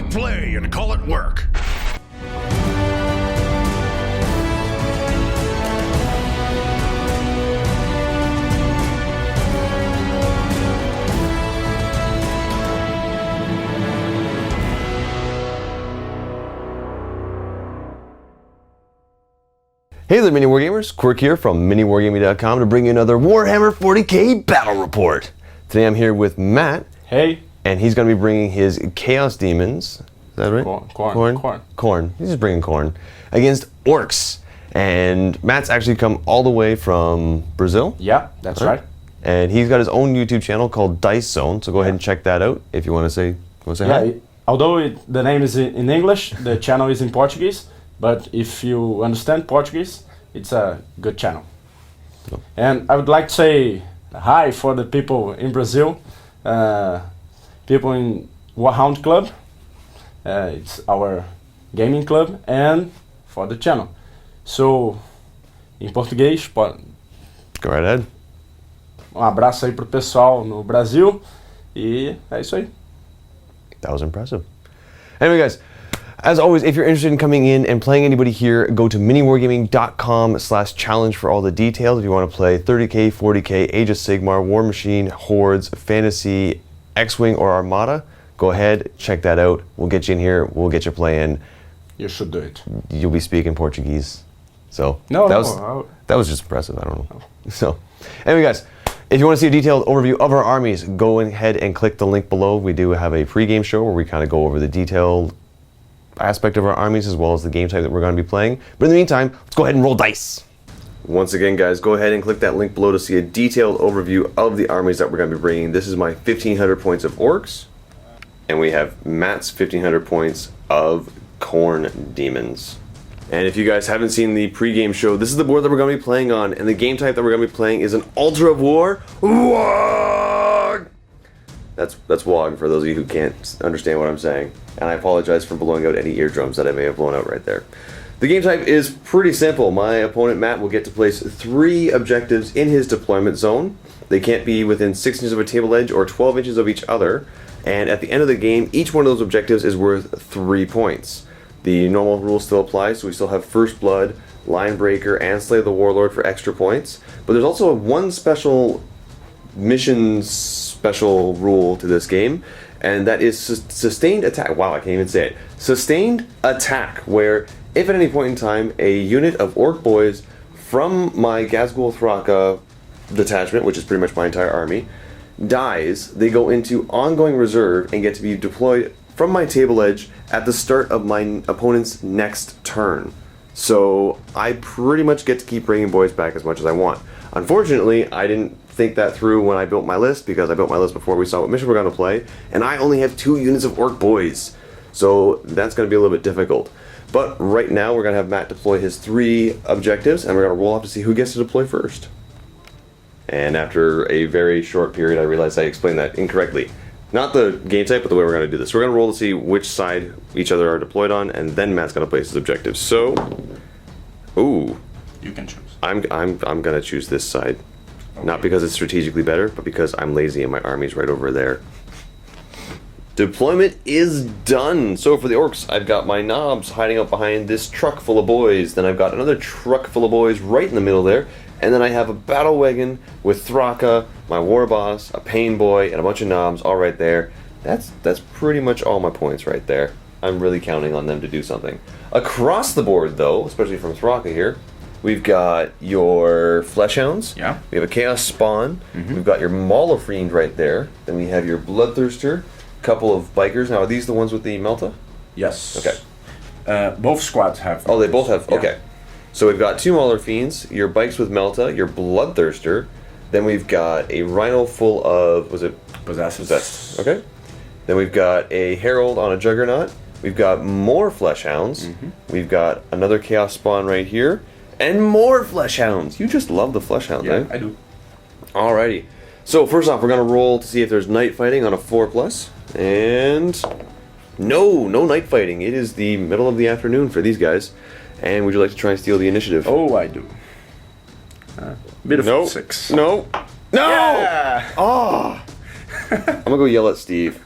it play and call it work. Hey there, MiniWarGamers. Quirk here from MiniWarGaming.com to bring you another Warhammer 40k battle report. Today I'm here with Matt. Hey. And he's going to be bringing his Chaos Demons. Is that right? Khorne. He's just bringing Khorne against Orks. And Matt's actually come all the way from Brazil. Yeah, that's right. And he's got his own YouTube channel called Dice Zone. So go ahead and check that out if you want to say hi. Although the name is in English, the channel is in Portuguese. But if you understand Portuguese, it's a good channel. No. And I would like to say hi for the people in Brazil, people in Warhammer Club, it's our gaming club, and for the channel. So, em português, pode... Go right ahead. Abraço aí pro pessoal no Brasil, e é isso aí. That was impressive. Anyway, guys. As always, if you're interested in coming in and playing anybody here, go to miniwargaming.com/challenge for all the details. If you want to play 30k, 40k, Age of Sigmar, War Machine, Hordes, Fantasy, X-Wing, or Armada, go ahead, check that out. We'll get you in here. We'll get you playing. You should do it. You'll be speaking Portuguese. So that was just impressive. I don't know. So anyway, guys, if you want to see a detailed overview of our armies, go ahead and click the link below. We do have a pre-game show where we kind of go over the detailed aspect of our armies as well as the game type that we're going to be playing. But in the meantime, let's go ahead and roll dice. Once again, guys, go ahead and click that link below to see a detailed overview of the armies that we're going to be bringing. This is my 1500 points of Orks, and we have Matt's 1500 points of Khorne Demons. And if you guys haven't seen the pre-game show, this is the board that we're going to be playing on, and the game type that we're going to be playing is an Altar of War. WOG! That's WOG for those of you who can't understand what I'm saying. And I apologize for blowing out any eardrums that I may have blown out right there. The game type is pretty simple. My opponent, Matt, will get to place 3 objectives in his deployment zone. They can't be within 6 inches of a table edge or 12 inches of each other. And at the end of the game, each one of those objectives is worth 3 points. The normal rules still apply, so we still have First Blood, Line Breaker, and Slay the Warlord for extra points. But there's also one special special rule to this game, and that is sustained attack. Wow, I can't even say it. Sustained attack, where if at any point in time a unit of Orc boys from my Ghazghkull Thraka detachment, which is pretty much my entire army, dies, they go into ongoing reserve and get to be deployed from my table edge at the start of my opponent's next turn. So I pretty much get to keep bringing boys back as much as I want. Unfortunately, I didn't think that through when I built my list, because I built my list before we saw what mission we're going to play, and I only have 2 units of Orc boys. So that's going to be a little bit difficult. But right now we're going to have Matt deploy his 3 objectives, and we're going to roll off to see who gets to deploy first. And after a very short period, I realized I explained that incorrectly. Not the game type, but the way we're going to do this. We're going to roll to see which side each other are deployed on, and then Matt's going to place his objectives. So, ooh, you can choose. I'm going to choose this side. Okay. Not because it's strategically better, but because I'm lazy and my army's right over there. Deployment is done. So for the Orcs, I've got my knobs hiding out behind this truck full of boys. Then I've got another truck full of boys right in the middle there. And then I have a battle wagon with Thraka, my war boss, a pain boy, and a bunch of knobs all right there. That's pretty much all my points right there. I'm really counting on them to do something. Across the board, though, especially from Thraka here, we've got your Fleshhounds. Yeah. We have a Chaos Spawn. Mm-hmm. We've got your Maul Fiend right there. Then we have your Bloodthirster. A couple of Bikers. Now, are these the ones with the Melta? Yes. Okay. Both squads have. Oh, they both have. Yeah. Okay. So we've got 2 Mauler Fiends, your Bikes with Melta, your Bloodthirster. Then we've got a Rhino full of, was it? Possessed. Okay. Then we've got a Herald on a Juggernaut. We've got more Fleshhounds. Mm-hmm. We've got another Chaos Spawn right here. And more Fleshhounds. You just love the Fleshhounds, yeah, eh? I do. Alrighty. So first off, we're going to roll to see if there's night fighting on a 4+. And no night fighting. It is the middle of the afternoon for these guys. And would you like to try and steal the initiative? Oh, I do. Bit of 6. No! Yeah! Oh! I'm gonna go yell at Steve.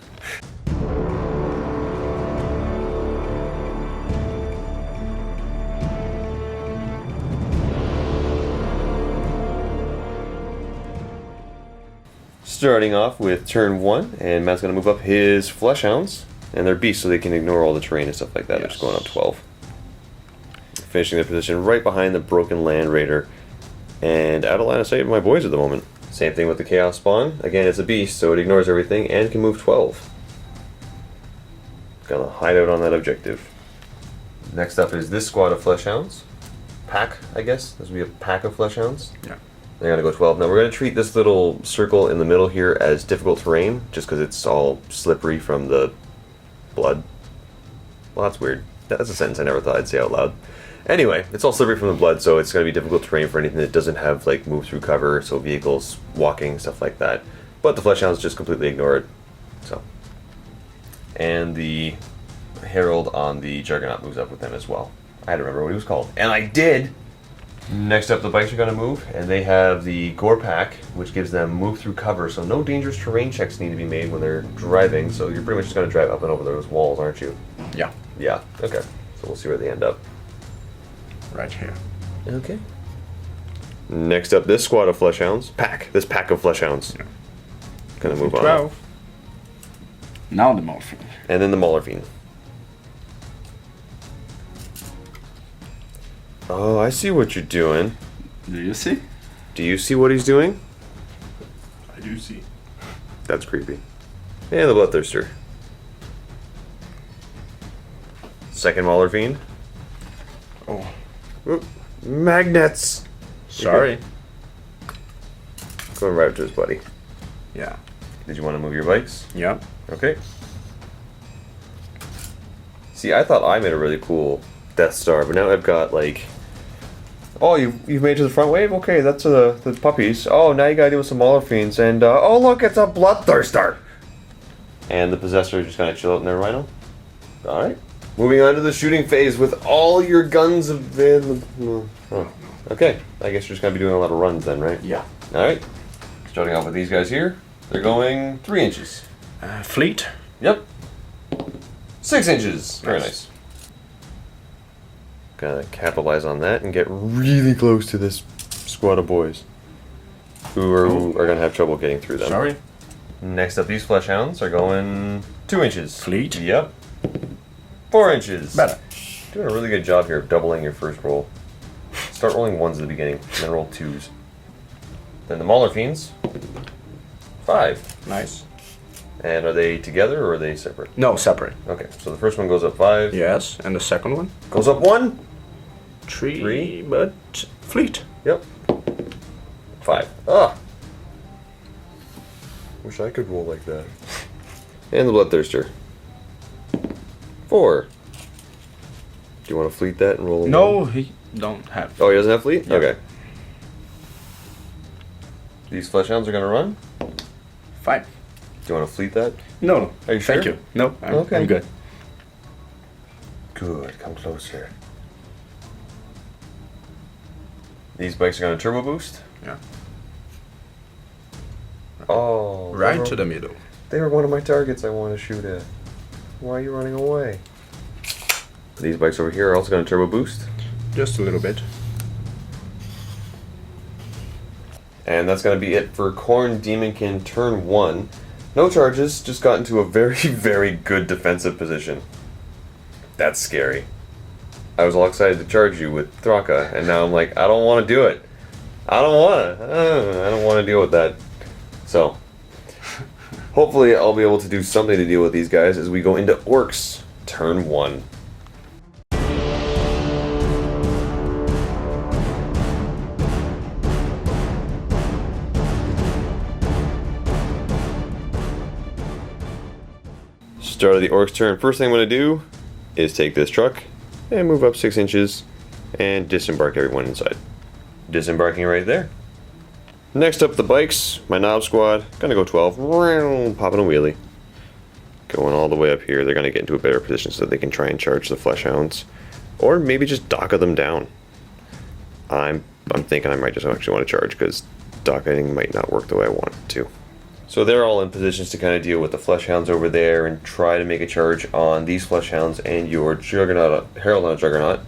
starting off with turn 1, and Matt's going to move up his Flesh Hounds, and they're beasts so they can ignore all the terrain and stuff like that. They're just going up 12. Finishing their position right behind the Broken Land Raider, and out of line of sight of my boys at the moment. Same thing with the Chaos Spawn. Again, it's a beast, so it ignores everything and can move 12. Gonna hide out on that objective. Next up is this squad of Flesh Hounds. Pack, I guess. This would be a pack of Flesh Hounds. Yeah. They're gonna go 12. Now we're gonna treat this little circle in the middle here as difficult terrain, just because it's all slippery from the blood. Well, that's weird. That's a sentence I never thought I'd say out loud. Anyway, it's all slippery from the blood, so it's going to be difficult terrain for anything that doesn't have, like, move through cover, so vehicles, walking, stuff like that. But the Flesh Hounds just completely ignore it. So. And the Herald on the Juggernaut moves up with them as well. I had to remember what he was called. And I did! Next up, the bikes are going to move, and they have the Gore Pack, which gives them move through cover, so no dangerous terrain checks need to be made when they're driving, so you're pretty much just going to drive up and over those walls, aren't you? Yeah. Yeah, okay. So we'll see where they end up. Right here. Okay. Next up, this squad of Flesh Hounds. This pack of Flesh Hounds. Yeah. Gonna move on. 12. Now the Mauler Fiend. And then the Mauler Fiend. Oh, I see what you're doing. Do you see? Do you see what he's doing? I do see. That's creepy. And the Bloodthirster. Second Mauler Fiend. Oh. Oop. Magnets! Sorry. Going right up to his buddy. Yeah. Did you want to move your bikes? Yeah. Okay. See, I thought I made a really cool Death Star, but now I've got, like... Oh, you've made it to the front wave? Okay, that's the puppies. Oh, now you gotta deal with some Mauler Fiends, and, oh look, it's a Bloodthirster! And the Possessor just gonna chill out in their Rhino. Alright. Moving on to the shooting phase with all your guns available. Oh. Okay, I guess you're just gonna be doing a lot of runs then, right? Yeah. Alright. Starting off with these guys here. They're going 3 inches. Fleet. Yep. 6 inches. Very Nice. nice. Gonna capitalize on that and get really close to this squad of boys who are gonna have trouble getting through them. Sorry. Next up, these Flesh Hounds are going 2 inches. Fleet. Yep. 4 inches. Better. Doing a really good job here of doubling your first roll. Start rolling 1s at the beginning, and then roll 2s. Then the Mauler Fiends. 5. Nice. And are they together or are they separate? No, separate. Okay, so the first one goes up 5. Yes, and the second one? Goes up 1. 3, but fleet. Yep. 5. Ah! Wish I could roll like that. And the Bloodthirster. 4. Do you want to fleet that and roll? No, he don't have. Oh, he doesn't have fleet? Yeah. Okay. These Flesh Hounds are going to run? Fine. Do you want to fleet that? No. Are you sure? Thank you. No, Okay. I'm good. Good. Come closer. These bikes are going to turbo boost? Yeah. Oh. Right to the middle. They were one of my targets I want to shoot at. Why are you running away? These bikes over here are also going to turbo boost. Just a little bit. And that's going to be it for Khorne Daemonkin turn 1. No charges, just got into a very, very good defensive position. That's scary. I was all excited to charge you with Thraka, and now I'm like, I don't want to do it. I don't want to deal with that. So, hopefully I'll be able to do something to deal with these guys as we go into Orks turn 1. Start of the Orcs turn. First thing I'm going to do is take this truck and move up 6 inches and disembark everyone inside. Disembarking right there. Next up, the bikes. My Knob Squad. Gonna go 12. Popping a wheelie. Going all the way up here. They're gonna get into a better position so they can try and charge the Flesh Hounds. Or maybe just Daka them down. I'm thinking I might just actually want to charge because docketing might not work the way I want it to. So they're all in positions to kind of deal with the Flesh Hounds over there and try to make a charge on these Flesh Hounds and your Juggernaut, Herald on a Juggernaut.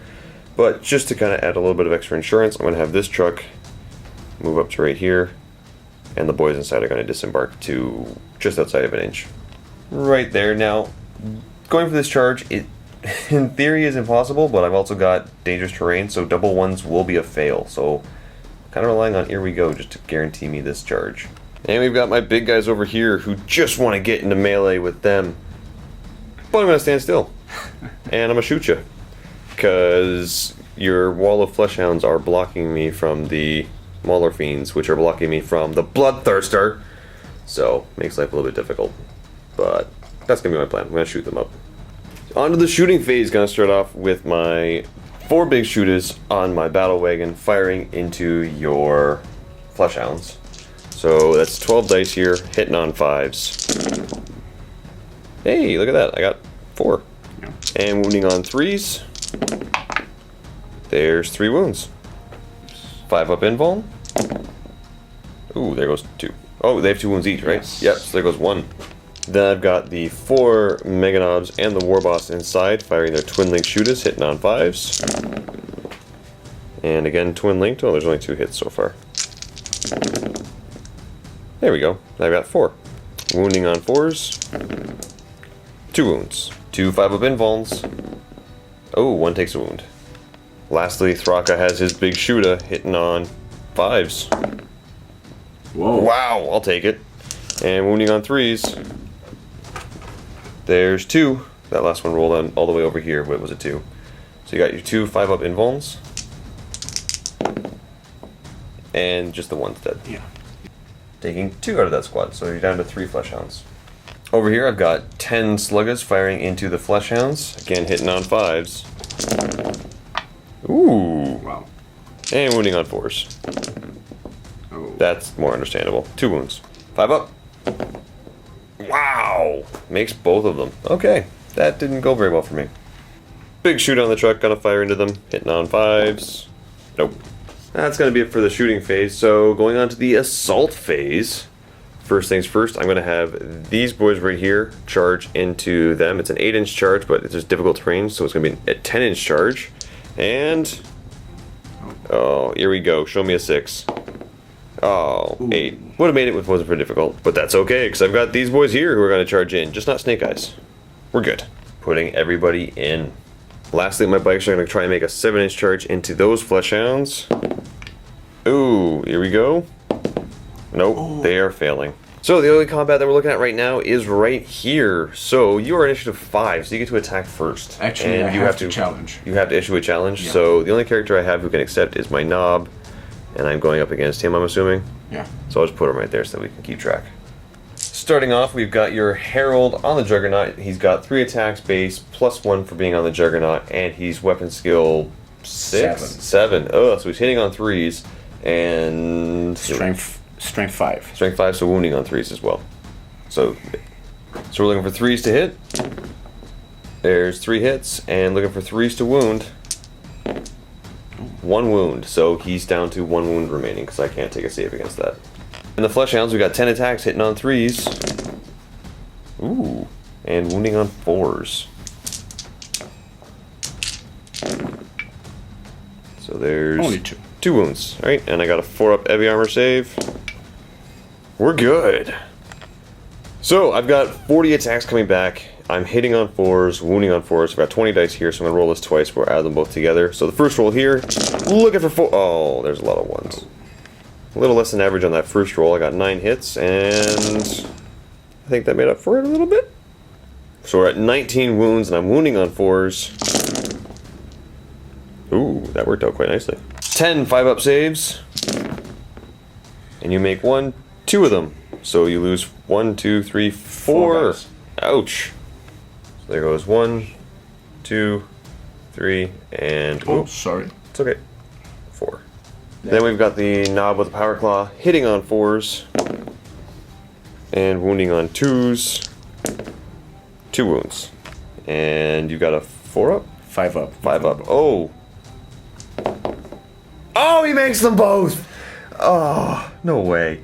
But just to kind of add a little bit of extra insurance, I'm going to have this truck move up to right here and the boys inside are going to disembark to just outside of an inch. Right there. Now, going for this charge, it in theory is impossible, but I've also got dangerous terrain, so double ones will be a fail. So, kind of relying on here we go just to guarantee me this charge. And we've got my big guys over here who just want to get into melee with them. But I'm going to stand still. And I'm going to shoot you. Because your wall of fleshhounds are blocking me from the Mauler Fiends, which are blocking me from the Bloodthirster. So, makes life a little bit difficult. But that's going to be my plan. I'm going to shoot them up. On to the shooting phase. Going to start off with my 4 big shooters on my battle wagon firing into your fleshhounds. So that's 12 dice here, hitting on 5s. Hey, look at that. I got 4. Yeah. And wounding on 3s. There's 3 wounds. 5 up invuln. Ooh, there goes 2. Oh, they have 2 wounds each, right? Yes. Yep, so there goes 1. Then I've got the 4 Meganobs and the Warboss inside, firing their twin link shooters, hitting on 5s. And again, twin linked. Oh, there's only 2 hits so far. There we go. I've got 4. Wounding on 4s. 2 wounds. 2 5-up invulns. Oh, 1 takes a wound. Lastly, Thraka has his big shooter hitting on 5s. Whoa. Wow, I'll take it. And wounding on 3s. There's 2. That last one rolled on all the way over here. What was it, 2? So you got your 2 5-up invulns. And just the 1's dead. Yeah. Taking 2 out of that squad, so you're down to 3 fleshhounds. Over here I've got 10 sluggers firing into the fleshhounds. Again, hitting on 5s. Ooh. Wow. And wounding on 4s. Oh. That's more understandable. 2 wounds. 5 up. Wow. Makes both of them. Okay. That didn't go very well for me. Big shoot on the truck, gonna fire into them. Hitting on 5s. Nope. That's going to be it for the shooting phase. So going on to the assault phase. First things first, I'm going to have these boys right here charge into them. It's an 8-inch charge, but it's just difficult terrain, so it's going to be a 10-inch charge. And oh, here we go. Show me a 6. Oh, 8. Would have made it if it wasn't for difficult, but that's okay because I've got these boys here who are going to charge in, just not Snake Eyes. We're good. Putting everybody in. Lastly, my bikes are going to try and make a 7-inch charge into those fleshhounds. Ooh, here we go. Nope, they are failing. So the only combat that we're looking at right now is right here. So you are initiative 5, so you get to attack first. Actually, and you have to challenge. You have to issue a challenge. Yeah. So the only character I have who can accept is my Knob, and I'm going up against him, I'm assuming. Yeah. So I'll just put him right there so that we can keep track. Starting off, we've got your Herald on the Juggernaut. He's got 3 attacks base, +1 for being on the Juggernaut, and he's weapon skill 6? 7. Oh, so he's hitting on 3s, and... Strength 5. Strength 5, so wounding on 3s as well. So we're looking for 3s to hit. There's 3 hits, and looking for 3s to wound. 1 wound, so he's down to 1 wound remaining, because I can't take a save against that. In the Fleshhounds, we got 10 attacks hitting on 3s. Ooh. And wounding on 4s. So there's only 2. 2 wounds. Alright, and I got a 4-up heavy armor save. We're good. So I've got 40 attacks coming back. I'm hitting on 4s, wounding on 4s. I've got 20 dice here, so I'm going to roll this twice. We'll add them both together. So the first roll here, looking for 4. Oh, there's a lot of 1s. A little less than average on that first roll. I got 9 hits, and I think that made up for it a little bit. So we're at 19 wounds, and I'm wounding on 4s. Ooh, that worked out quite nicely. 10 5-up saves, and you make 1, 2 of them. So you lose 1, 2, 3, 4. Ouch. So there goes 1, 2, 3, and... Oh, sorry. It's okay. 4. Then we've got the Knob with the Power Claw, hitting on 4s, and wounding on 2s. 2 wounds. And you got a 4-up? 5-up. 5-up. Oh! Oh, he makes them both! Oh, no way.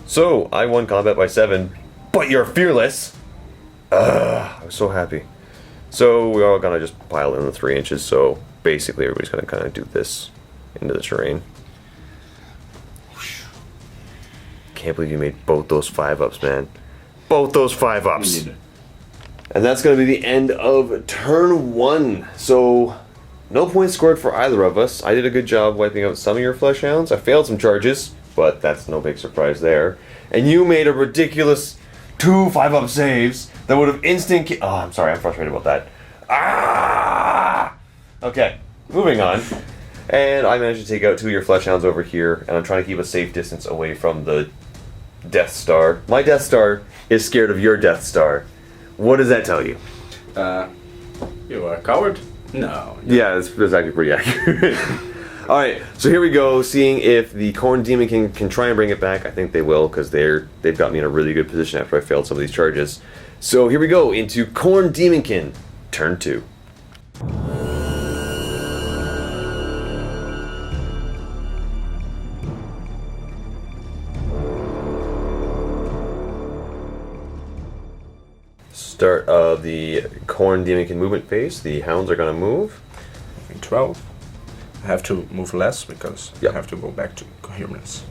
So, I won combat by 7, but you're fearless! I was so happy. So, we're all gonna just pile in the 3 inches, so basically everybody's gonna kind of do this into the terrain. can't believe you made both those 5-ups, man. Both those 5-ups. And that's going to be the end of turn 1. So, no points scored for either of us. I did a good job wiping out some of your flesh hounds. I failed some charges, but that's no big surprise there. And you made a ridiculous 2 5-up saves that would have instant... Oh, I'm sorry. I'm frustrated about that. Ah! Okay, moving on. And I managed to take out 2 of your flesh hounds over here, and I'm trying to keep a safe distance away from the Death Star. My Death Star is scared of your Death Star. What does that tell you? You are a coward? No. Yeah, that's actually pretty accurate. Alright, so here we go, seeing if the Khorne Daemonkin can try and bring it back. I think they will, because they've got me in a really good position after I failed some of these charges. So here we go, into Khorne Daemonkin, turn 2. Start of the Khorne Daemonkin movement phase. The hounds are going to move. 12. I have to move less because I have to go back to coherence.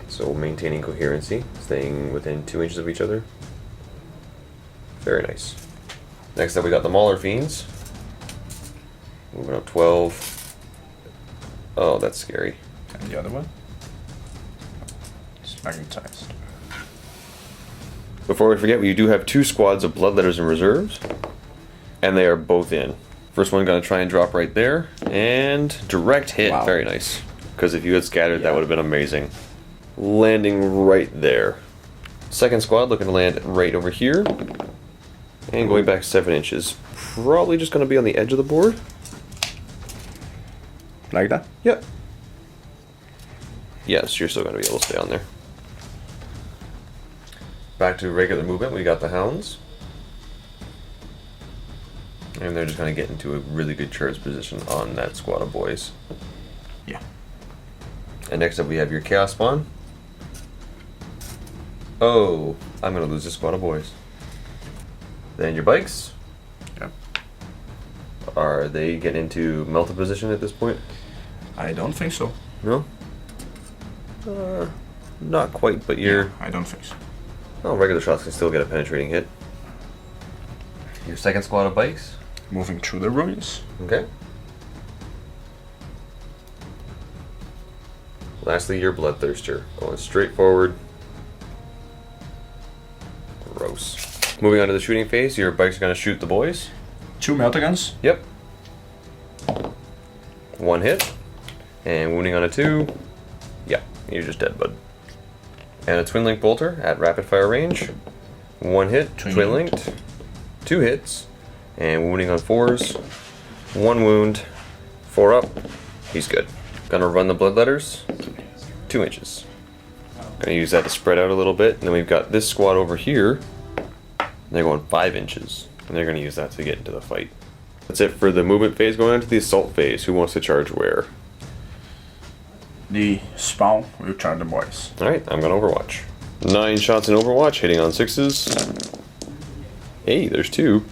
So maintaining coherency, staying within 2 inches of each other. Very nice. Next up we got the Mauler Fiends. Moving up 12. Oh, that's scary. And the other one? It's magnetized. Before we forget, we do have 2 squads of Bloodletters in reserves, and they are both in. First one going to try and drop right there, and direct hit. Wow. Very nice. Because if you had scattered, that would have been amazing. Landing right there. Second squad looking to land right over here, and going back 7 inches. Probably just going to be on the edge of the board. Like that? Yep. Yes, you're still going to be able to stay on there. Back to regular movement, we got the hounds. And they're just going to get into a really good charge position on that squad of boys. Yeah. And next up we have your Chaos Spawn. Oh, I'm going to lose this squad of boys. Then your bikes. Yep. Are they getting into melted position at this point? I don't think so. No? Not quite, but you're... Yeah, I don't think so. Oh, regular shots can still get a penetrating hit. Your second squad of bikes. Moving through the ruins. Okay. Lastly, your Bloodthirster. Going straight forward. Gross. Moving on to the shooting phase, your bikes are going to shoot the boys. 2 melter guns. Yep. 1 hit. And wounding on a 2. Yeah, you're just dead, bud. And a Twin Link Bolter at rapid fire range. 1 hit, Twin Linked. 2 hits. And wounding on 4s. 1 wound. 4 up. He's good. Gonna run the Bloodletters. 2 inches. Gonna use that to spread out a little bit. And then we've got this squad over here. They're going 5 inches. And they're gonna use that to get into the fight. That's it for the movement phase. Going on to the assault phase. Who wants to charge where? The spawn will charge the boys. Alright, I'm gonna Overwatch. 9 shots in Overwatch, hitting on 6s. Hey, there's 2.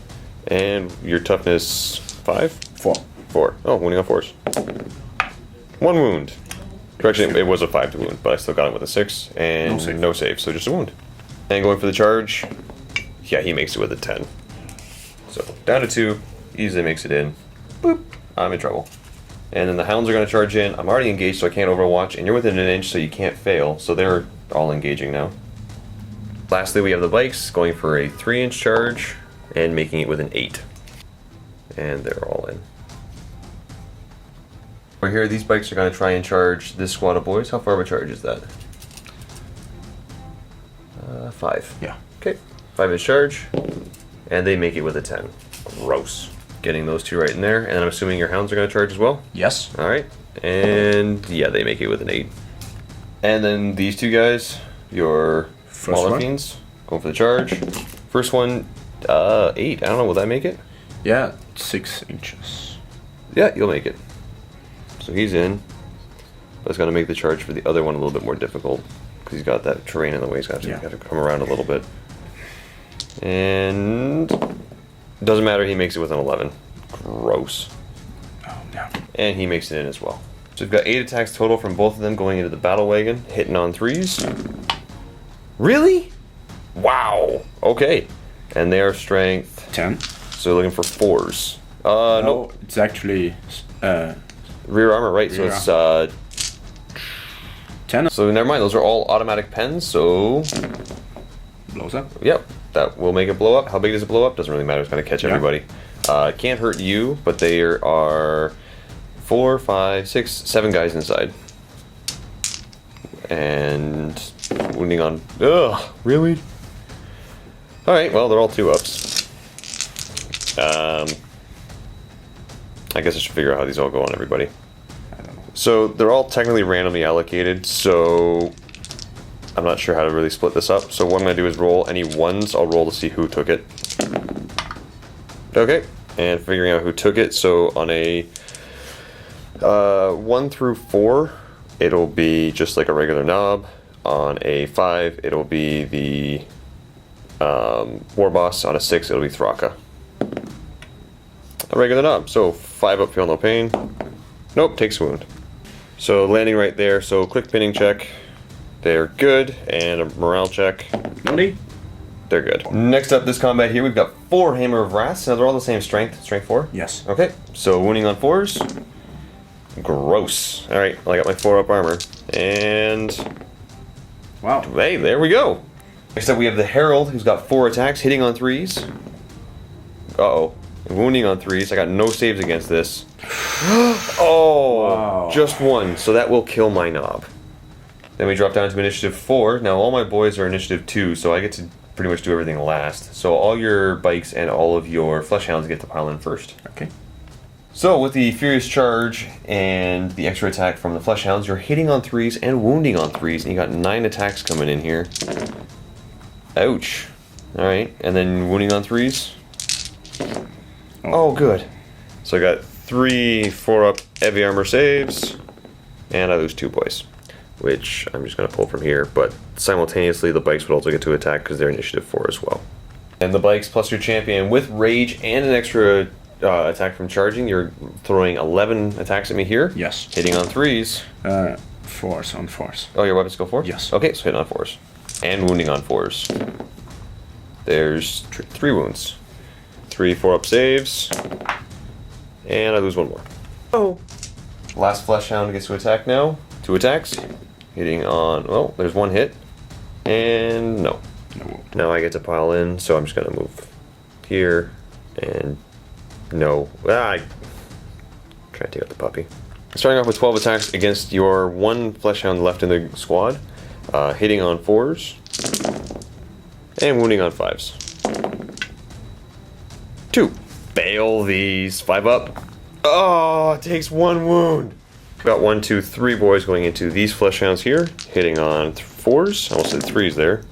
And your toughness 5? 4. 4. Oh, wounding on 4s. 1 wound. Correction, it was a 5 to wound, but I still got him with a 6. And no save, so just a wound. And going for the charge. Yeah, he makes it with a 10. So, down to 2. Easily makes it in. Boop. I'm in trouble. And then the hounds are going to charge in. I'm already engaged, so I can't Overwatch. And you're within 1 inch, so you can't fail. So they're all engaging now. Lastly, we have the bikes going for a 3-inch charge and making it with an 8. And they're all in. Over here, these bikes are going to try and charge this squad of boys. How far of a charge is that? 5. Yeah. Okay. 5-inch charge. And they make it with a 10. Gross. Getting those 2 right in there. And then I'm assuming your hounds are going to charge as well? Yes. Alright. And yeah, they make it with an 8. And then these 2 guys, your Mauler Fiends, going for the charge. First one, 8. I don't know, will that make it? Yeah, 6 inches. Yeah, you'll make it. So he's in. That's going to make the charge for the other one a little bit more difficult. Because he's got that terrain in the way. He's got to come around a little bit. And... doesn't matter, he makes it with an 11. Gross. Oh, no. And he makes it in as well. So we've got 8 attacks total from both of them going into the battle wagon, hitting on 3s. Really? Wow. Okay. And their strength 10. So looking for 4s. No, it's actually rear armor, right? Rear So it's 10. So never mind. Those are all automatic pens. So Blows up. yep, that will make it blow up. How big does it blow up? Doesn't really matter. It's gonna catch everybody. Can't hurt you, but there are 4, 5, 6, 7 guys inside. And wounding on. Ugh, really? All right. Well, they're all 2-ups. I guess I should figure out how these all go on everybody. I don't know. So they're all technically randomly allocated, so I'm not sure how to really split this up. So what I'm going to do is roll any 1s. I'll roll to see who took it. Okay, and figuring out who took it. So on a 1 through 4, it'll be just like a regular knob. On a 5, it'll be the War Boss. On a 6, it'll be Thraka. A regular knob. So 5 up, feel no pain. Nope, takes a wound. So landing right there. So quick pinning check. They're good, and a morale check. Nobody? They're good. Next up, this combat here, we've got 4 Hammer of Wraths. Now they're all the same strength. Strength 4. Yes. Okay. So wounding on 4s. Gross. All right. Well, I got my 4-up armor, and Wow. hey, there we go. Next up, we have the Herald, who's got 4 attacks, hitting on 3s. Uh-oh. Wounding on 3s. I got no saves against this. Oh, Wow. just 1. So that will kill my knob. Then we drop down to initiative 4. Now all my boys are initiative 2, so I get to pretty much do everything last. So all your bikes and all of your Fleshhounds get to pile in first. Okay. So with the Furious Charge and the extra attack from the Fleshhounds, you're hitting on 3s and wounding on 3s, and you got 9 attacks coming in here. Ouch. Alright, and then wounding on 3s. Oh, good. So I got 3 4-up heavy armor saves, and I lose 2 boys, which I'm just going to pull from here, but simultaneously the bikes would also get to attack because they're initiative 4 as well. And the bikes plus your champion with rage and an extra attack from charging, you're throwing 11 attacks at me here. Yes. Hitting on 3s. 4s on 4s. Oh, your weapons go 4? Yes. Okay, so hitting on 4s. And wounding on 4s. There's 3 wounds. 3 4-up saves. And I lose 1 more. Oh. Last Fleshhound gets to attack now. 2 attacks. Hitting on, well, there's 1 hit. And no. No. Now I get to pile in, so I'm just going to move here. And no. Try to take out the puppy. Starting off with 12 attacks against your 1 Fleshhound left in the squad. Hitting on 4s. And wounding on 5s. 2. Fail these. 5 up. Oh, it takes 1 wound. Got 1, 2, 3 boys going into these Fleshhounds here. Hitting on 4s. I almost said 3s there.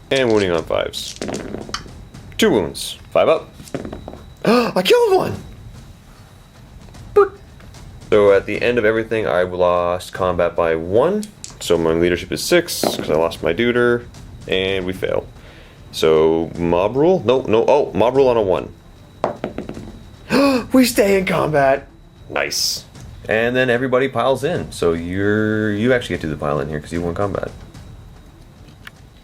And wounding on 5s. 2 wounds. 5 up. I killed 1! Boop. So at the end of everything, I lost combat by 1. So my leadership is 6, because I lost my duder. And we fail. So mob rule? No. Oh, mob rule on a 1. We stay in combat. Nice. And then everybody piles in. So you actually get to do the pile in here because you won combat.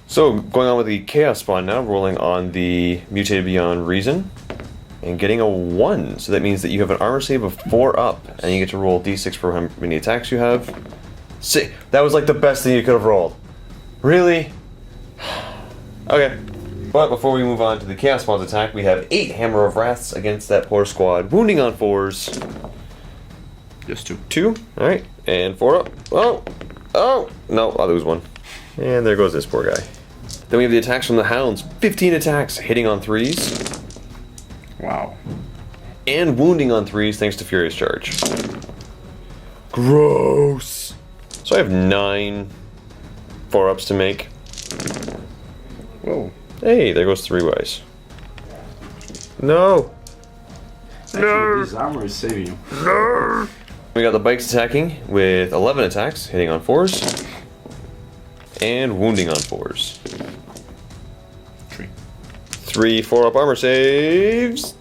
So going on with the Chaos Spawn now, rolling on the Mutated Beyond Reason. And getting a 1. So that means that you have an armor save of 4 up. And you get to roll d6 for how many attacks you have. See, that was like the best thing you could have rolled. Really? Okay. But before we move on to the Chaos Spawn's attack, we have 8 Hammer of Wraths against that poor squad. Wounding on 4s. Just 2. 2. Alright. And 4 up. Oh! No, I lose 1. And there goes this poor guy. Then we have the attacks from the Hounds. 15 attacks, hitting on 3s. Wow. And wounding on 3s thanks to Furious Charge. Gross! So I have 9 4-ups to make. Whoa. Hey, there goes 3 guys. No! Actually, this armor is saving you. No! We got the bikes attacking with 11 attacks, hitting on 4s. And wounding on 4s. 3 4-up armor saves.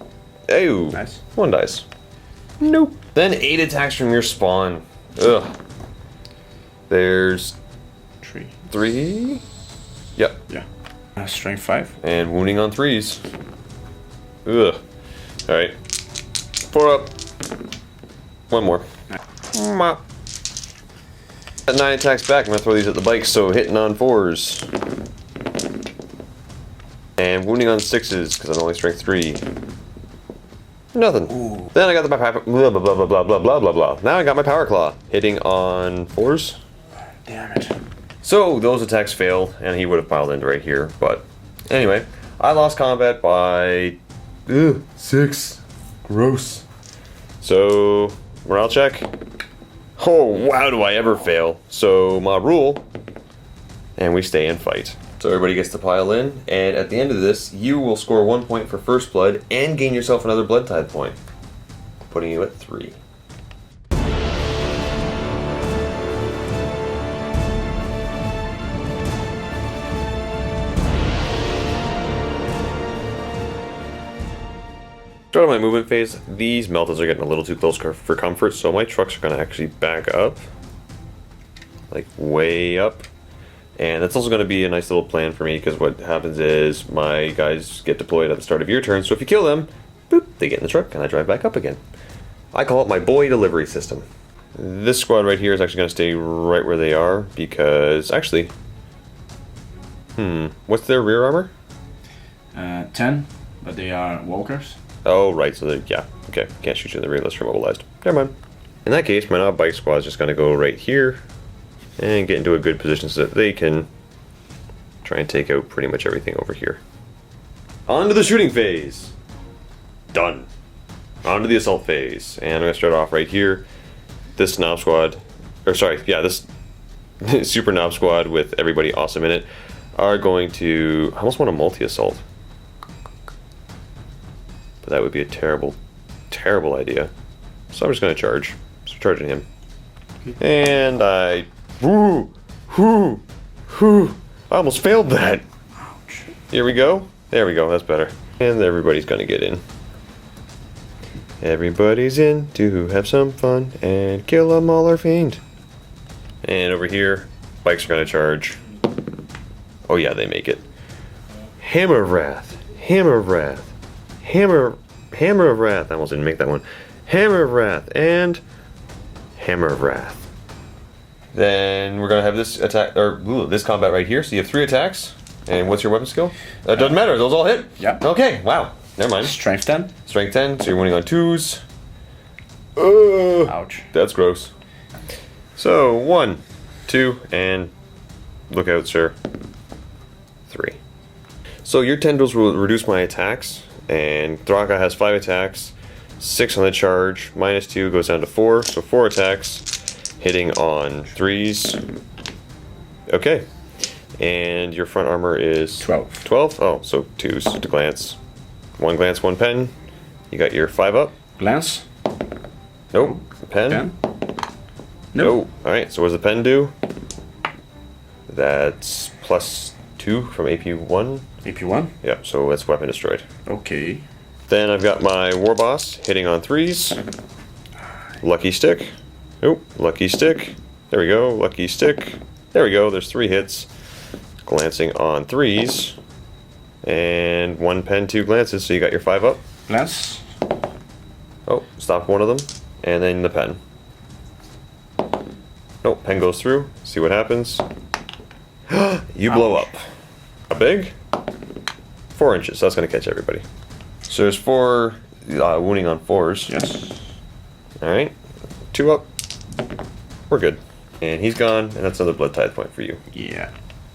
Oh, Nice. 1 dice. Nope. Then 8 attacks from your spawn. Ugh. There's 3. 3. Yep. Yeah. Strength 5. And wounding on 3s. Ugh. Alright. 4 up. 1 more. At 9 attacks back, I'm going to throw these at the bike, so hitting on 4s. And wounding on 6s, because I'm only strength 3. Nothing. Ooh. Then I got my blah blah blah blah blah blah blah blah blah. Now I got my power claw hitting on 4s. Damn it. So those attacks failed, and he would have piled into right here. But anyway, I lost combat by 6. Gross. So morale check. Oh wow, do I ever fail? So mob rule, and we stay and fight. So everybody gets to pile in, and at the end of this, you will score 1 point for first blood and gain yourself another blood tithe point, putting you at 3. Start of my movement phase, these meltas are getting a little too close for comfort, so my trucks are going to actually back up, like way up. And that's also going to be a nice little plan for me, because what happens is my guys get deployed at the start of your turn, so if you kill them, boop, they get in the truck and I drive back up again. I call it my boy delivery system. This squad right here is actually going to stay right where they are, because actually, what's their rear armor? 10, but they are walkers. Oh, right, so yeah, okay, can't shoot you in the rear unless you're mobilized. Never mind. In that case, my knob bike squad is just going to go right here and get into a good position so that they can try and take out pretty much everything over here. On to the shooting phase. Done. On to the assault phase. And I'm going to start off right here. This knob squad, or sorry, yeah, this super knob squad with everybody awesome in it are going to, I almost want a multi-assault. But that would be a terrible, terrible idea. So I'm just going to charge. So charging him. And I I almost failed that. Ouch. Here we go. There we go. That's better. And everybody's gonna get in. Everybody's in to have some fun and kill them all or faint. And over here, bikes are gonna charge. Oh yeah, they make it. Hammer of Wrath. Hammer of Wrath. Hammer of Wrath. I almost didn't make that one. Hammer of Wrath and Hammer of Wrath. Then we're gonna have this attack, or this combat right here. So you have 3 attacks. And what's your weapon skill? It doesn't matter. Those all hit. Yeah. Okay. Wow. Never mind. Strength 10. Strength 10. So you're winning on 2s. Ouch. That's gross. So 1, 2, and look out, sir. 3. So your tendrils will reduce my attacks, and Thraka has 5 attacks, 6 on the charge. -2 goes down to 4. So 4 attacks. Hitting on 3s. Okay. And your front armor is 12. 12? Oh, so 2s to glance. 1 glance, 1 pen. You got your 5 up. Glance. Nope. Pen. Pen. Nope. Alright, so what does the pen do? That's +2 from AP1. AP1? Yep, so that's weapon destroyed. Okay. Then I've got my War Boss hitting on 3s. Lucky stick. Nope. Lucky stick. There we go. Lucky stick. There we go. There's 3 hits. Glancing on 3s. And 1 pen, 2 glances, so you got your 5 up. Glance. Oh, stop one of them. And then the pen. Nope, pen goes through. See what happens. You blow up. How big? 4 inches, so that's going to catch everybody. So there's 4 wounding on 4s. Yes. Alright. 2 up. We're good. And he's gone, and that's another blood tithe point for you. Yeah.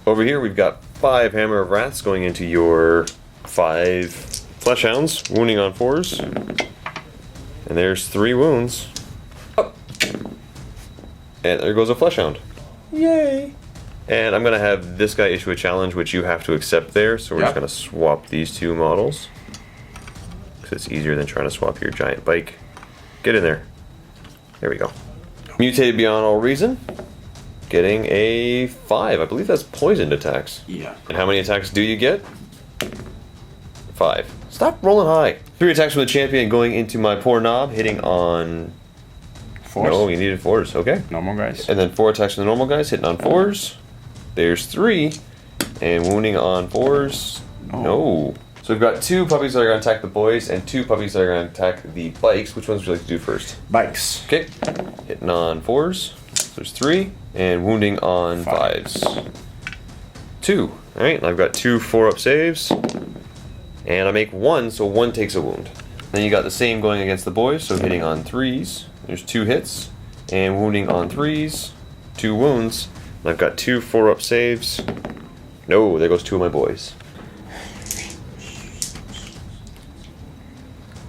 Over here we've got 5 Hammer of Wraths going into your 5 Flesh Hounds, wounding on 4s. And there's 3 wounds. Up. And there goes a Flesh Hound. Yay! And I'm going to have this guy issue a challenge, which you have to accept there, so we're just going to swap these 2 models. Because it's easier than trying to swap your giant bike. Get in there. There we go. Mutated beyond all reason. Getting a 5. I believe that's poisoned attacks. Yeah. And how many attacks do you get? 5. Stop rolling high. 3 attacks from the champion going into my poor knob, hitting on 4s. No, you needed 4s. Okay. Normal guys. And then 4 attacks from the normal guys, hitting on 4s. There's 3. And wounding on 4s. No. So we've got 2 puppies that are going to attack the boys and 2 puppies that are going to attack the bikes. Which ones would you like to do first? Bikes. Okay. Hitting on 4s. So there's 3. And wounding on 5s. 2. Alright, and I've got 2 4-up saves. And I make 1, so 1 takes a wound. Then you got the same going against the boys, so hitting on 3s. There's 2 hits. And wounding on 3s. 2 wounds. And I've got 2 4-up saves. No, there goes 2 of my boys.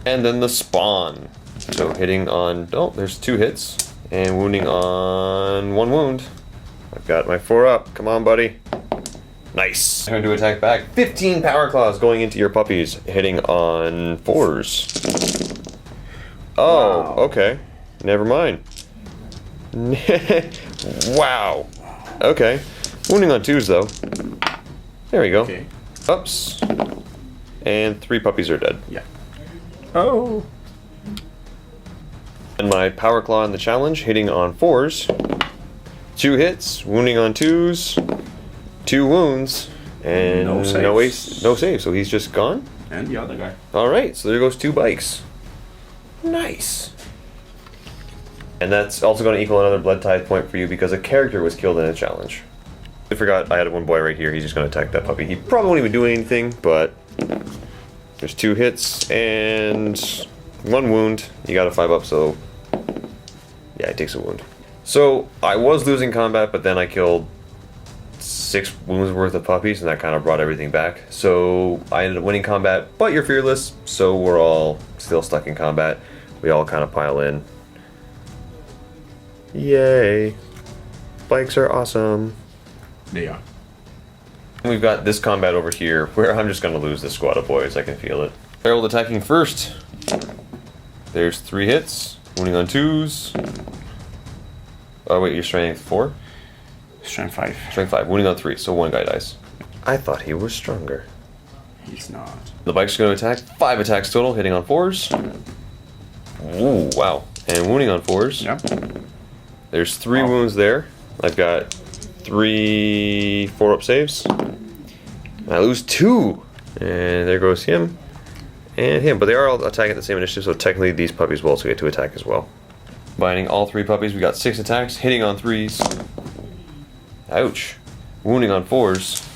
And then the spawn. So hitting on, oh, there's 2 hits. And wounding on 1 wound. I've got my 4-up. Come on, buddy. Nice. I'm going to attack back. 15 power claws going into your puppies, hitting on 4s. Oh, wow. Okay. Never mind. Wow. Okay. Wounding on 2s, though. There we go. Okay. Ups. And 3 puppies are dead. Yeah. Oh. And my power claw in the challenge, hitting on 4s. 2 hits, wounding on 2s. 2 wounds, and no save. So he's just gone? And the other guy. Alright, so there goes 2 bikes. Nice. And that's also going to equal another blood tithe point for you because a character was killed in a challenge. I forgot I had 1 boy right here. He's just going to attack that puppy. He probably won't even do anything, but there's 2 hits and 1 wound. You got a 5-up, so yeah, he takes a wound. So I was losing combat, but then I killed 6 wounds worth of puppies, and that kind of brought everything back. So I ended up winning combat, but you're fearless, so we're all still stuck in combat. We all kind of pile in. Yay. Bikes are awesome. They are. And we've got this combat over here, where I'm just going to lose this squad of boys. I can feel it. Harold attacking first. There's 3 hits. Wounding on 2s. Oh wait, you're strength 4? Strength 5. Strength 5, wounding on 3, so 1 guy dies. I thought he was stronger. He's not. The bike's going to attack. 5 attacks total, hitting on 4s. Ooh, wow. And wounding on 4s. Yep. There's 3 wounds there. I've got 3 4-up saves. I lose 2. And there goes him. And him. But they are all attacking at the same initiative, so technically these puppies will also get to attack as well. Binding all 3 puppies, we got 6 attacks, hitting on 3s. Ouch. Wounding on 4s.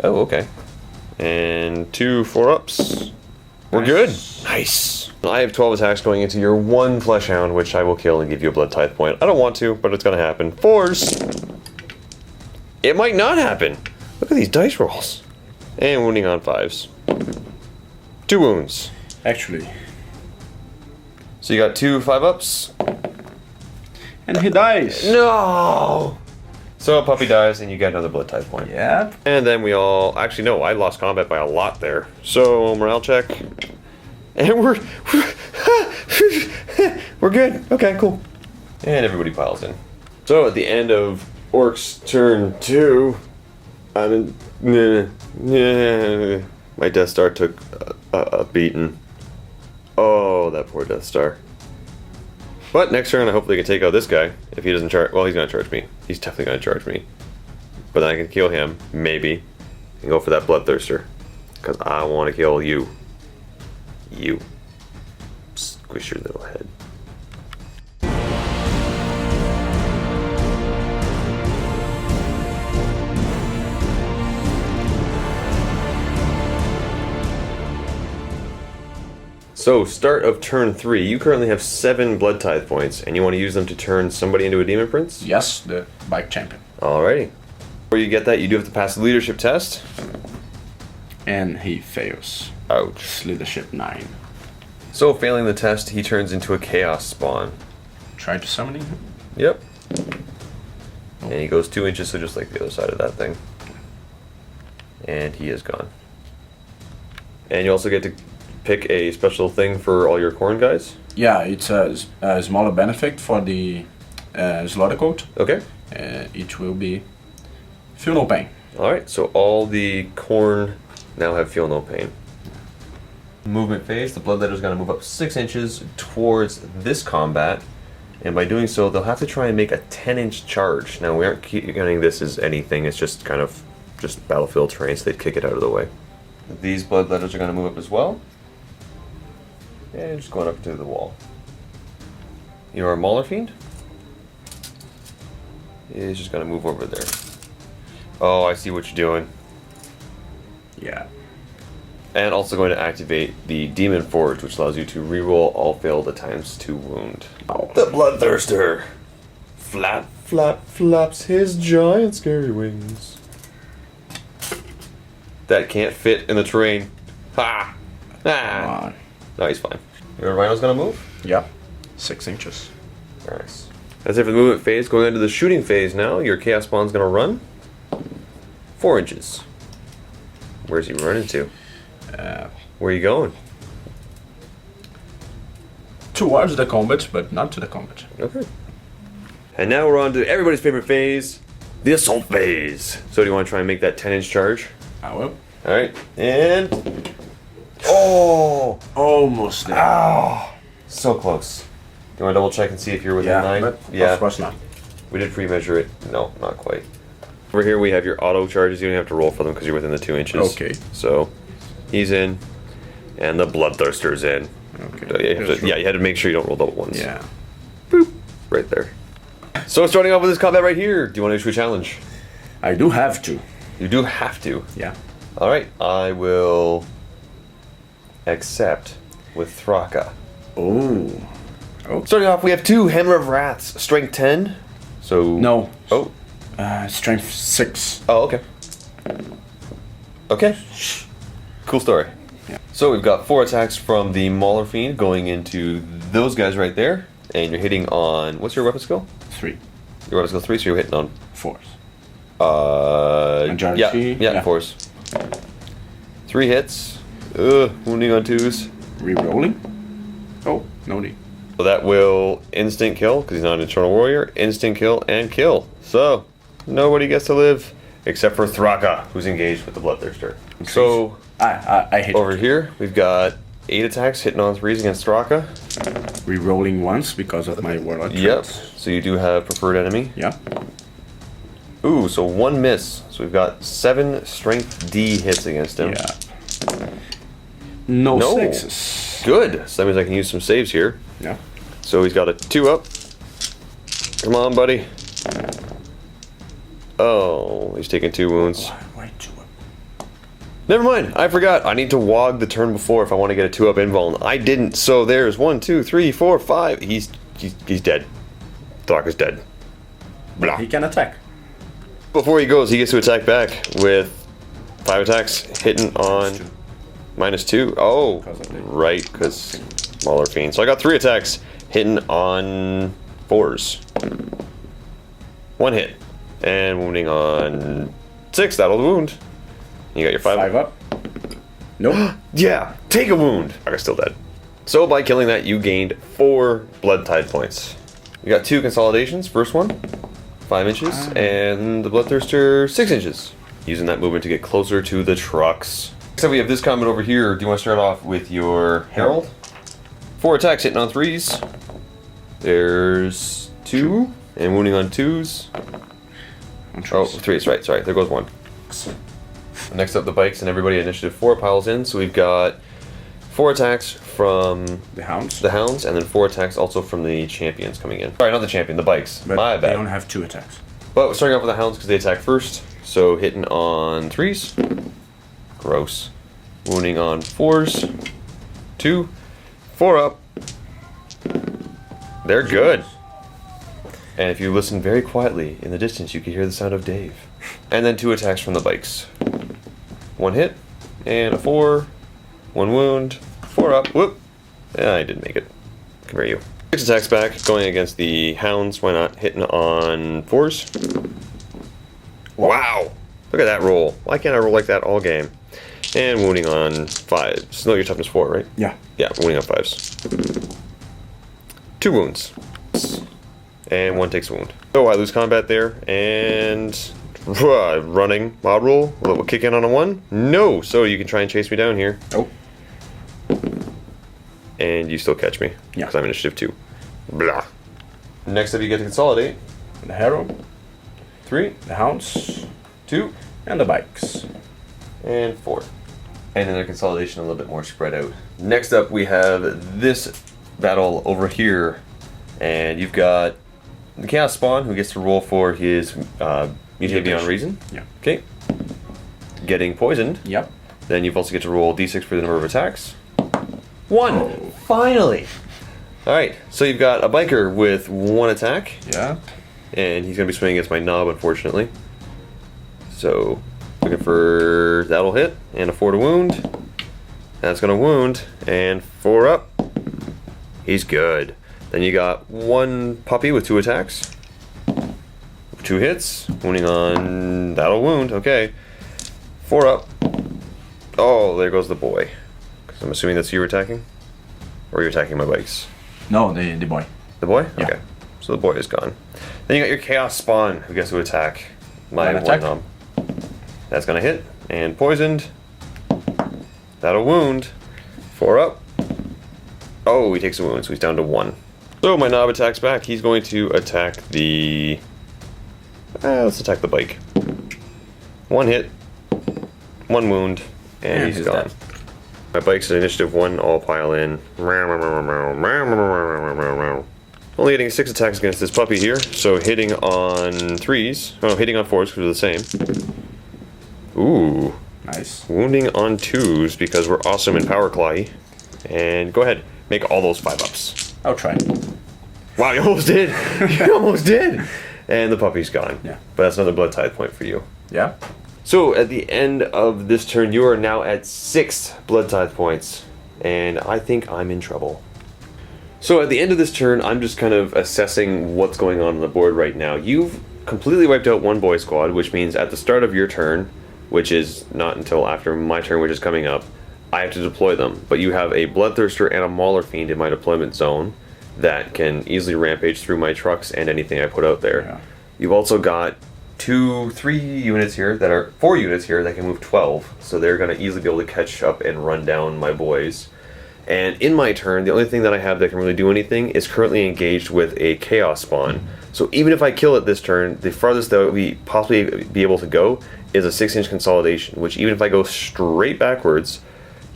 Oh, okay. And 2 4-ups. We're good. Nice. I have 12 attacks going into your 1 flesh hound, which I will kill and give you a blood tithe point. I don't want to, but it's going to happen. 4s. It might not happen. Look at these dice rolls. And wounding on 5s. 2 wounds. Actually. So you got 2 5-ups. And he dies. No! So a puppy dies and you get another blood tithe point. Yep. And then we all... Actually, no, I lost combat by a lot there. So, morale check. And we're good. Okay, cool. And everybody piles in. So at the end of Orc's turn 2, I'm in... My Death Star took a beating. Oh, that poor Death Star. But next turn I hopefully can take out this guy. If he doesn't charge... Well, he's going to charge me. He's definitely going to charge me. But then I can kill him, maybe. And go for that Bloodthirster. Because I want to kill you. You. Squish your little head. So, start of turn 3. You currently have 7 blood tithe points, and you want to use them to turn somebody into a demon prince? Yes, the bike champion. Alrighty. Before you get that, you do have to pass the leadership test. And he fails. Ouch. Leadership 9. So, failing the test, he turns into a chaos spawn. Try to summon him? Yep. And he goes 2 inches, so just like the other side of that thing. And he is gone. And you also get to pick a special thing for all your Khorne guys? Yeah, it's a smaller benefit for the slaughter coat. Okay. It will be feel no pain. Alright, so all the Khorne now have feel no pain. movement phase, the Bloodletter's going to move up 6 inches towards this combat, and by doing so, they'll have to try and make a 10-inch charge. Now, we aren't counting this as anything, it's just kind of just battlefield terrain, so they'd kick it out of the way. These Bloodletters are going to move up as well, and just going up to the wall. Your Mauler Fiend is just going to move over there. Oh, I see what you're doing. Yeah. And also going to activate the Demon Forge, which allows you to reroll all failed attempts to wound. Oh. The Bloodthirster! Flap, flap, flaps his giant scary wings. That can't fit in the terrain. Ha! Ah! Come on. No, he's fine. Your Rhino's gonna move? Yeah. 6 inches. Nice. That's it for the movement phase. Going into the shooting phase now, your Chaos Spawn's gonna run 4 inches. Where's he running to? Where are you going? Towards the combat, but not to the combat. Okay. And now we're on to everybody's favorite phase, the assault phase. So do you want to try and make that 10-inch charge? I will. Alright, and... Oh! Almost there. Ow! So close. Do you want to double check and see if you're within 9? But of course not. We did pre-measure it. No, not quite. Over here we have your auto charges. You don't have to roll for them because you're within the 2 inches. Okay. So, he's in, and the Bloodthirster's in. Okay. So you had to make sure you don't roll double ones. Yeah. Boop. Right there. So starting off with this combat right here, do you want to issue a challenge? I do have to. You do have to. Yeah. Alright, I will accept with Thraka. Oh. Starting off, we have 2 Hammer of Wraths, strength 10. So... No. Oh. Strength 6. Oh, okay. Okay. Cool story. Yeah. So we've got 4 attacks from the Mauler Fiend going into those guys right there. And you're hitting on... What's your weapon skill? 3. Your weapon skill 3, so you're hitting on... 4s. Yeah, yeah. 4s. 3 hits. Wounding on 2s. Rerolling? Oh, no need. So that will instant kill, because he's not an Eternal Warrior. Instant kill and kill. So, nobody gets to live except for Thraka, who's engaged with the Bloodthirster. Increase. So, I hit over here, we've got 8 attacks hitting on 3s against Thraka. Rerolling once because of my Warlock Yep, traits. so you do have preferred enemy. Yeah. Ooh, so 1 miss. So we've got 7 strength D hits against him. Yeah. No 6s. Good. So that means I can use some saves here. Yeah. So he's got a 2 up. Come on, buddy. Oh, he's taking 2 wounds. Why 2 up? Never mind. I forgot. I need to wog the turn before if I want to get a 2 up invuln. I didn't. So there's 1, 2, 3, 4, 5. He's dead. Thraka's dead. Blah. He can attack. Before he goes, he gets to attack back with 5 attacks, hitting on -2. Oh, right, because Mauler Fiend. So I got 3 attacks, hitting on 4s. 1 hit, and wounding on 6. That'll wound. You got your 5 up. Nope. Yeah, take a wound. I'm still dead. So by killing that, you gained 4 blood tide points. You got 2 consolidations. First one, 5 inches, and the Bloodthirster 6 inches. Using that movement to get closer to the trucks. So we have this combat over here. Do you want to start off with your Herald? 4 attacks hitting on 3s. There's 2, and wounding on 2s. Oh, 3s, right, sorry, there goes 1. Next up, the bikes, and everybody initiative 4 piles in. So we've got 4 attacks from the hounds, and then 4 attacks also from the champions coming in. Sorry, not the champion, the bikes. But my bad. They don't have 2 attacks. But we're starting off with the hounds because they attack first. So hitting on 3s. Gross. Wounding on 4s. 2. 4 up. They're good. And if you listen very quietly in the distance, you can hear the sound of Dave. And then 2 attacks from the bikes. 1 hit, and a 4. 1 wound. 4 up. Whoop. Yeah, I didn't make it. Come here, you. 6 attacks back, going against the hounds. Why not? Hitting on 4s. Wow. Look at that roll. Why can't I roll like that all game? And wounding on 5s. No, your toughness 4, right? Yeah. Yeah, wounding on 5s. 2 wounds. And 1 takes a wound. So I lose combat there, and running mod roll. Will it kick in on a 1? No, so you can try and chase me down here. Oh. and you still catch me. Yeah. Because I'm initiative 2. Blah. Next up, you get to consolidate. The Harrow, 3, the Hounds, 2, and the Bikes. and 4. And then the consolidation a little bit more spread out. Next up, we have this battle over here. And you've got the Chaos Spawn, who gets to roll for his mutate beyond reason. Yeah. Okay. Getting poisoned. Yep. Then you've also get to roll d6 for the number of attacks. 1! Finally! Alright, so you've got a biker with 1 attack. Yeah. And he's going to be swinging against my knob, unfortunately. So, looking for... That'll hit. And a 4 to wound. That's going to wound. And 4 up. He's good. Then you got 1 puppy with 2 attacks. 2 hits. Wounding on... That'll wound. Okay. 4 up. Oh, there goes the boy. 'Cause I'm assuming that's you attacking? Or you're attacking my bikes? No, the boy. The boy? Yeah. Okay. So the boy is gone. Then you got your Chaos Spawn, who gets to attack my One attack. one That's gonna hit. And poisoned. That'll wound. 4 up. Oh, he takes a wound, so he's down to 1. So my knob attacks back. He's going to attack the... let's attack the bike. 1 hit. 1 wound. And he's gone. dead. My bike's at initiative 1, all pile in. Only hitting 6 attacks against this puppy here, so hitting on 3s. Oh, hitting on 4s because they're the same. Ooh. Nice. Wounding on 2s because we're awesome in Power Clawy. And go ahead, make all those 5-ups. I'll try. Wow, you almost did! You almost did! And the puppy's gone. Yeah. But that's another blood tithe point for you. Yeah. So at the end of this turn, you are now at 6 blood tithe points, and I think I'm in trouble. So at the end of this turn, I'm just kind of assessing what's going on the board right now. You've completely wiped out 1 boy squad, which means at the start of your turn, which is not until after my turn, which is coming up, I have to deploy them. But you have a Bloodthirster and a Mauler Fiend in my deployment zone that can easily rampage through my trucks and anything I put out there. Yeah. You've also got 4 units here that can move 12, so they're going to easily be able to catch up and run down my boys. And in my turn, the only thing that I have that can really do anything is currently engaged with a Chaos Spawn. So even if I kill it this turn, the farthest that we possibly be able to go is a 6-inch consolidation, which even if I go straight backwards,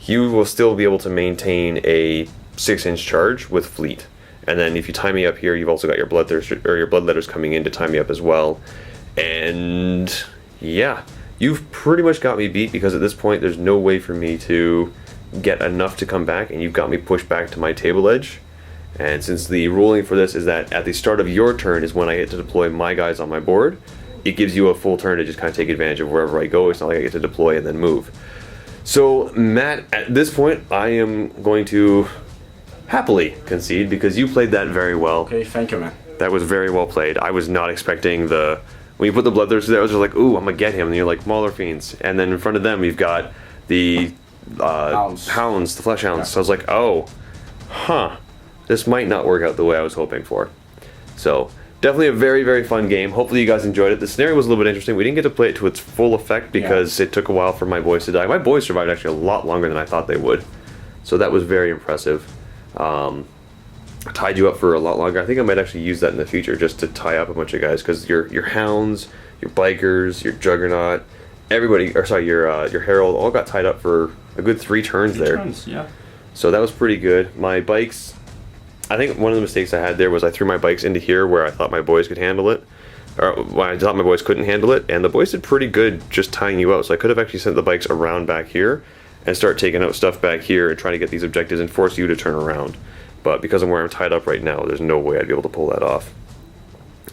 you will still be able to maintain a 6-inch charge with Fleet. And then if you tie me up here, you've also got your Bloodthirster or your Bloodletters coming in to tie me up as well. And yeah, you've pretty much got me beat because at this point there's no way for me to get enough to come back, and you've got me pushed back to my table edge. And since the ruling for this is that at the start of your turn is when I get to deploy my guys on my board, it gives you a full turn to just kind of take advantage of wherever I go. It's not like I get to deploy and then move. So Matt, at this point I am going to happily concede because you played that very well. Okay, thank you, man. That was very well played. I was not expecting when you put the Bloodthirster there, I was just like, ooh, I'm gonna get him. And you're like, Mauler Fiends. And then in front of them, you've got the hounds, the Flesh Hounds. Yeah. So I was like, oh, this might not work out the way I was hoping for. So definitely a very, very fun game. Hopefully you guys enjoyed it. The scenario was a little bit interesting. We didn't get to play it to its full effect because it took a while for my boys to die. My boys survived actually a lot longer than I thought they would. So that was very impressive. I tied you up for a lot longer. I think I might actually use that in the future just to tie up a bunch of guys because your hounds, your bikers, your juggernaut, everybody, or sorry, your herald all got tied up for a good 3 turns there. Yeah. So that was pretty good. My bikes, I think one of the mistakes I had there was I threw my bikes into here where I thought my boys could handle it, or well, I thought my boys couldn't handle it, and the boys did pretty good just tying you out. So I could have actually sent the bikes around back here and start taking out stuff back here and trying to get these objectives and force you to turn around. But because of where I'm tied up right now, there's no way I'd be able to pull that off.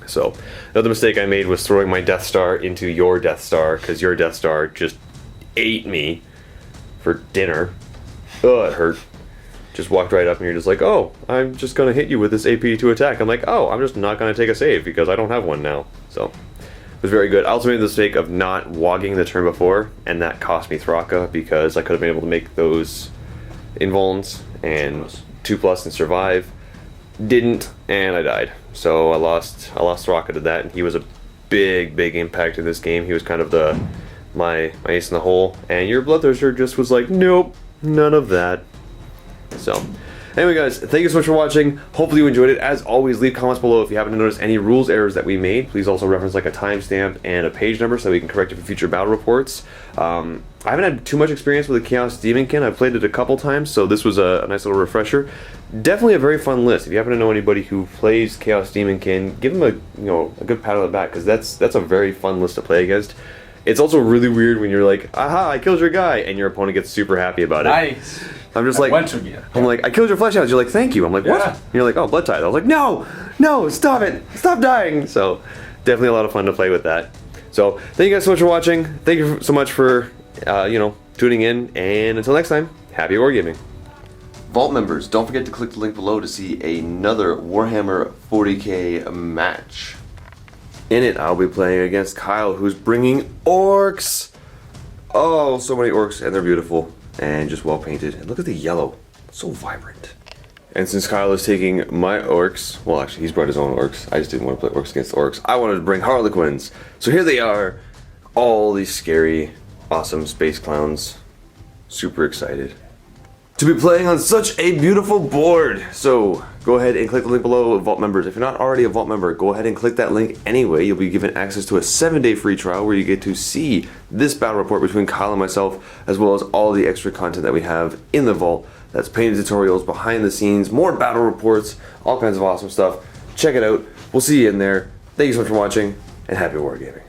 So, another mistake I made was throwing my Death Star into your Death Star, because your Death Star just ate me for dinner. Ugh, it hurt. Just walked right up and you're just like, oh, I'm just going to hit you with this AP to attack. I'm like, oh, I'm just not going to take a save because I don't have one now. So, it was very good. I also made the mistake of not wogging the turn before, and that cost me Thraka because I could have been able to make those invulns and 2+ and survive. Didn't, and I died. So I lost Thraka to that, and he was a big impact in this game. He was kind of my ace in the hole, and your Bloodthirster just was like, nope, none of that. So Anyway, guys, thank you so much for watching. Hopefully you enjoyed it. As always, leave comments below if you happen to notice any rules errors that we made. Please also reference like a timestamp and a page number so we can correct it for future battle reports. I haven't had too much experience with the Chaos Daemonkin. I've played it a couple times, so this was a nice little refresher. Definitely a very fun list. If you happen to know anybody who plays Chaos Daemonkin, give them a good pat on the back, because that's a very fun list to play against. It's also really weird when you're like, aha, I killed your guy, and your opponent gets super happy about it. Nice. I'm just like, I'm like, I killed your flesh hounds. You're like, thank you. I'm like, what? Yeah. And you're like, oh, blood tithe. I was like, no, stop it, stop dying. So definitely a lot of fun to play with that. So thank you guys so much for watching. Thank you so much for tuning in, and until next time, happy wargaming. Vault members, don't forget to click the link below to see another Warhammer 40k match. In it, I'll be playing against Kyle, who's bringing orcs. Oh, so many orcs, and they're beautiful and just well painted. And look at the yellow, so vibrant. And since Kyle is taking my orcs, well, actually, he's brought his own orcs. I just didn't want to play orcs against orcs. I wanted to bring harlequins. So here they are, all these scary, awesome space clowns. Super excited to be playing on such a beautiful board. So go ahead and click the link below, Vault members. If you're not already a Vault member, go ahead and click that link anyway. You'll be given access to a 7-day free trial where you get to see this battle report between Kyle and myself, as well as all the extra content that we have in the Vault. That's painted tutorials, behind the scenes, more battle reports, all kinds of awesome stuff. Check it out. We'll see you in there. Thank you so much for watching, and happy wargaming.